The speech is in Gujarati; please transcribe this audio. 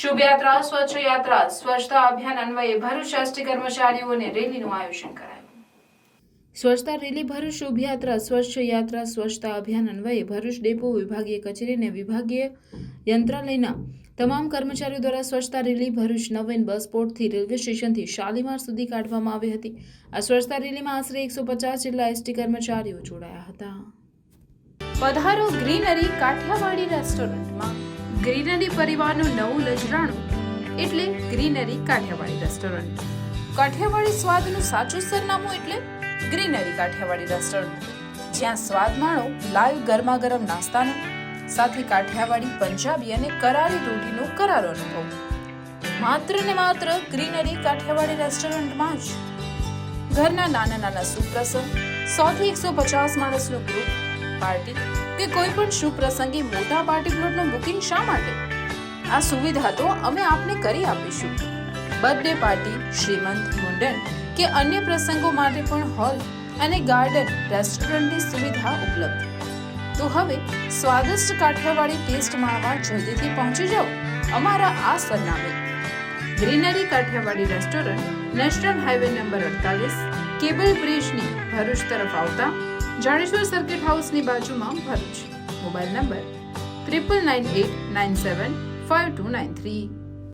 શુભ યાત્રા સ્વચ્છ યાત્રા સ્વચ્છતા અભિયાન અન્વયે ભરૂચ એસટી કર્મચારીઓને રેલીનું આયોજન કરાયું. સ્વચ્છતા રેલી ભરૂચ શુભ યાત્રા સ્વચ્છતા અભિયાન અન્વયે ભરૂચ ડેપો વિભાગીય કચેરી અને વિભાગીય યંત્રાલયના તમામ કર્મચારીઓ દ્વારા સ્વચ્છતા રેલી ભરૂચ નવીન બસ પોર્ટથી રેલવે સ્ટેશનથી શાલીમાર સુધી કાઢવામાં આવી હતી. આ સ્વચ્છતા રેલીમાં આશરે 150 જેટલા એસટી કર્મચારીઓ જોડાયા હતા. પધારો ગ્રીનરી કાઠિયાવાડી રેસ્ટોરન્ટમાં. ગ્રીનરી પરિવારનું નવું નજરાણું એટલે ગ્રીનરી કાઠિયાવાડી રેસ્ટોરન્ટ. કાઠિયાવાડી સ્વાદનું સાચું સરનામું એટલે ગ્રીનરી કાઠિયાવાડી રેસ્ટોરન્ટ, જ્યાં સ્વાદ માણો લાઈવ ગરમા ગરમ નાસ્તાનો, સાથે કાઠિયાવાડી, પંજાબી અને કરારી રોટીનો કરારો અનુભવ. માત્ર ને માત્ર ગ્રીનરી કાઠિયાવાડી રેસ્ટોરન્ટમાં જ. ઘરના નાના નાના સુપ્રસંગ, 100 થી 150 માણસનું ગ્રુપ, પાર્ટી કે કોઈ પણ શુભ પ્રસંગે મોટા પાર્ટી પ્લોટનું બુકિંગ શા માટે? આ સુવિધા તો અમે આપને કરી આપીશું. બર્થડે પાર્ટી, શ્રીમંત, મુંડન કે અન્ય પ્રસંગો માટે પણ હોલ અને ગાર્ડન રેસ્ટોરન્ટની સુવિધા ઉપલબ્ધ. તો હવે સ્વાદિષ્ટ કાઠિયાવાડી ટેસ્ટ માણવા જલ્દીથી પહોંચી જાઓ અમારા આ સરનામે. Greenery Kathiyawadi restaurant, national highway number 48, cable બ્રિજની ભરૂચ તરફ આવતા જાડેશ્વર સર્કિટ હાઉસની બાજુમાં, ભરૂચ. Mobile number 9998975293.